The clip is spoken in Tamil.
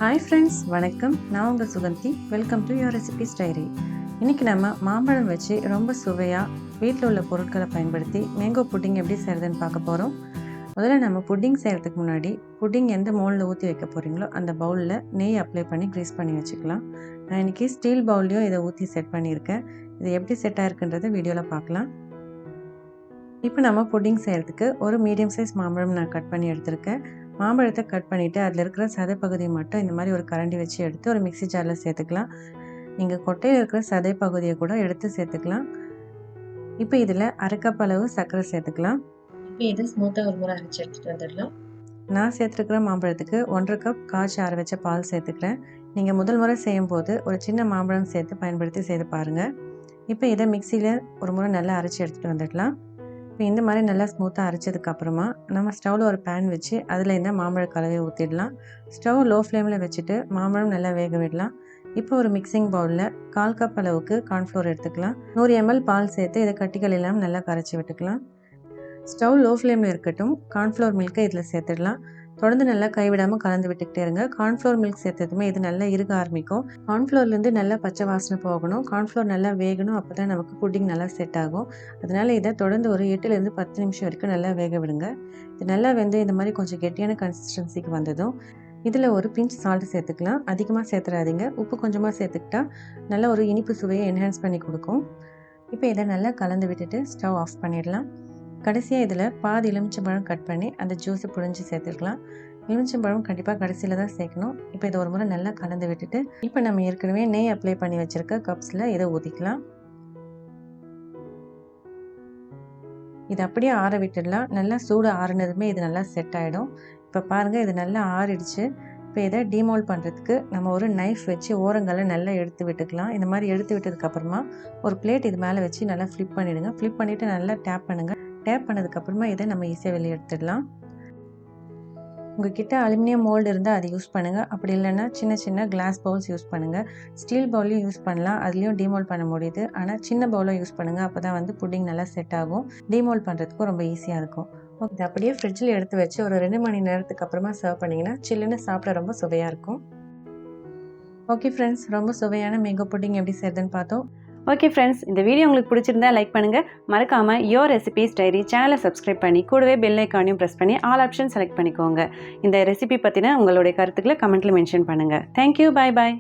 ஹாய் ஃப்ரெண்ட்ஸ், வணக்கம். நான் உங்கள் Suganthi. Welcome to your recipes diary. இன்றைக்கி நம்ம மாம்பழம் வச்சு ரொம்ப சுவையாக வீட்டில் உள்ள பொருட்களை பயன்படுத்தி மேங்கோ புட்டிங் எப்படி செய்கிறதுன்னு பார்க்க போகிறோம். முதல்ல நம்ம புட்டிங் செய்கிறதுக்கு முன்னாடி புட்டிங் எந்த மோல்டில் ஊற்றி வைக்க போகிறீங்களோ அந்த பவுலில் நெய் அப்ளை பண்ணி க்ரீஸ் பண்ணி வச்சுக்கலாம். நான் இன்றைக்கி ஸ்டீல் பவுல்லையும் இதை ஊற்றி செட் பண்ணியிருக்கேன். இது எப்படி செட் ஆகிருக்குன்றதை வீடியோவில் பார்க்கலாம். இப்போ நம்ம புட்டிங் செய்கிறதுக்கு ஒரு மீடியம் சைஸ் மாம்பழம் நான் கட் பண்ணி எடுத்திருக்கேன். மாம்பழத்தை கட் பண்ணிவிட்டு அதில் இருக்கிற சதை பகுதியை மட்டும் இந்த மாதிரி ஒரு கரண்டி வச்சு எடுத்து ஒரு மிக்ஸி ஜாரில் சேர்த்துக்கலாம். நீங்கள் கொட்டையில் இருக்கிற சதை பகுதியை கூட எடுத்து சேர்த்துக்கலாம். இப்போ இதில் அரை கப் அளவு சர்க்கரை சேர்த்துக்கலாம். இப்போ இதை ஸ்மூத்தாக ஒரு முறை அரைச்சி எடுத்துகிட்டு வந்துடலாம். நான் சேர்த்துருக்கிற மாம்பழத்துக்கு 1.5 கப் காய்ச்சி ஆற வச்ச பால் சேர்த்துக்கிறேன். நீங்கள் முதல் முறை செய்யும் போது ஒரு சின்ன மாம்பழம் சேர்த்து பயன்படுத்தி செய்து பாருங்கள். இப்போ இதை மிக்சியில் ஒரு முறை நல்லா அரைச்சி எடுத்துகிட்டு வந்துடலாம். இப்போ இந்த மாதிரி நல்லா ஸ்மூத்தாக அரைச்சதுக்கப்புறமா நம்ம ஸ்டவ்வில் ஒரு பேன் வச்சு அதில் இந்த மாம்பழ கலவையை ஊற்றிடலாம். ஸ்டவ் லோ ஃப்ளேமில் வச்சுட்டு மாம்பழம் நல்லா வேக விடலாம். இப்போ ஒரு மிக்சிங் பவுலில் 1/4 கப் அளவுக்கு கார்ன்ஃப்ளோர் எடுத்துக்கலாம். 100 ml பால் சேர்த்து இதை கட்டிகள் இல்லாமல் நல்லா கரைச்சி விட்டுக்கலாம். ஸ்டவ் லோ ஃப்ளேமில் இருக்கட்டும். கார்ன்ஃப்ளோர் மில்க்கை இதில் சேர்த்துடலாம். தொடர்ந்து நல்லா கைவிடாமல் கலந்து விட்டுக்கிட்டே இருங்க. கார்ன்ஃப்ளோர் மில்க் சேர்த்ததுமே இது நல்லா இருக ஆரம்பிக்கும். கார்ன்ஃப்ளோர்லேருந்து நல்லா பச்சை வாசனை போகணும். கார்ன்ஃப்ளோர் நல்லா வேகணும். அப்போ தான் நமக்கு புட்டிங் நல்லா செட் ஆகும். அதனால் இதை தொடர்ந்து ஒரு 8லேருந்து 10 நிமிஷம் வரைக்கும் நல்லா வேக விடுங்க. இது நல்லா வெந்து இந்த மாதிரி கொஞ்சம் கெட்டியான கன்சிஸ்டன்சிக்கு வந்ததும் இதில் ஒரு பிஞ்ச் சால்ட் சேர்த்துக்கலாம். அதிகமாக சேர்த்துறாதீங்க. உப்பு கொஞ்சமாக சேர்த்துக்கிட்டா நல்லா ஒரு இனிப்பு சுவையை என்ஹான்ஸ் பண்ணி கொடுக்கும். இப்போ இதை நல்லா கலந்து விட்டுட்டு ஸ்டவ் ஆஃப் பண்ணிடலாம். கடைசியாக இதில் பாதி எலுமிச்சம்பழம் கட் பண்ணி அந்த ஜூஸை புழிஞ்சு சேர்த்துக்கலாம். எலுமிச்சம்பழம் கண்டிப்பாக கடைசியில் தான் சேர்க்கணும். இப்போ இதை ஒரு முறை நல்லா கலந்து விட்டுட்டு இப்போ நம்ம ஏற்கனவே நெய் அப்ளை பண்ணி வச்சுருக்க கப்ஸில் இதை ஊற்றிக்கலாம். இது அப்படியே ஆற விட்டுடலாம். நல்லா சூடு ஆறுனதுமே இது நல்லா செட் ஆகிடும். இப்போ பாருங்கள், இது நல்லா ஆறிடுச்சு. இப்போ இதை டீமோல்ட் பண்ணுறதுக்கு நம்ம ஒரு நைஃப் வச்சு ஓரங்களை நல்லா எடுத்து விட்டுக்கலாம். இந்த மாதிரி எடுத்து விட்டதுக்கப்புறமா ஒரு பிளேட் இது மேலே வச்சு நல்லா ஃப்ளிப் பண்ணிவிடுங்க. ஃப்ளிப் பண்ணிவிட்டு நல்லா டேப் பண்ணுங்கள். டேப் பண்ணதுக்கப்புறமா இதை நம்ம ஈஸியாக வெளியே எடுத்துடலாம். உங்கள்கிட்ட அலுமினியம் மோல்டு இருந்தால் அதை யூஸ் பண்ணுங்கள். அப்படி இல்லைன்னா சின்ன சின்ன கிளாஸ் பவுல்ஸ் யூஸ் பண்ணுங்கள். ஸ்டீல் பவுலையும் யூஸ் பண்ணலாம். அதுலேயும் டீமோல்ட் பண்ண முடியுது. ஆனால் சின்ன பவுலை யூஸ் பண்ணுங்கள். அப்போ தான் வந்து புட்டிங் நல்லா செட் ஆகும். டீமோல்ட் பண்ணுறதுக்கும் ரொம்ப ஈஸியாக இருக்கும். இது அப்படியே ஃப்ரிட்ஜில் எடுத்து வச்சு ஒரு 2 மணி நேரத்துக்கு அப்புறமா சர்வ் பண்ணிங்கன்னா சில்லுன்னு சாப்பிட ரொம்ப சுவையாக இருக்கும். ஓகே ஃப்ரெண்ட்ஸ், ரொம்ப சுவையான மேங்கோ புட்டிங் எப்படி செய்யுதுன்னு பார்த்தோம். ஓகே ஃப்ரெண்ட்ஸ், இந்த வீடியோ உங்களுக்கு பிடிச்சிருந்தா லைக் பண்ணுங்கள். மறக்காமல் யுவர் ரெசிபிஸ் டைரி சேனலை சப்ஸ்கிரைப் பண்ணி கூடவே பெல் ஐக்கானையும் ப்ரெஸ் பண்ணி ஆல் ஆப்ஷன் செலக்ட் பண்ணிக்கோங்க. இந்த ரெசிபி பற்றின உங்களுடைய கருத்துக்களை கமெண்ட்டில் மென்ஷன் பண்ணுங்கள். தேங்க்யூ, பாய் பாய்.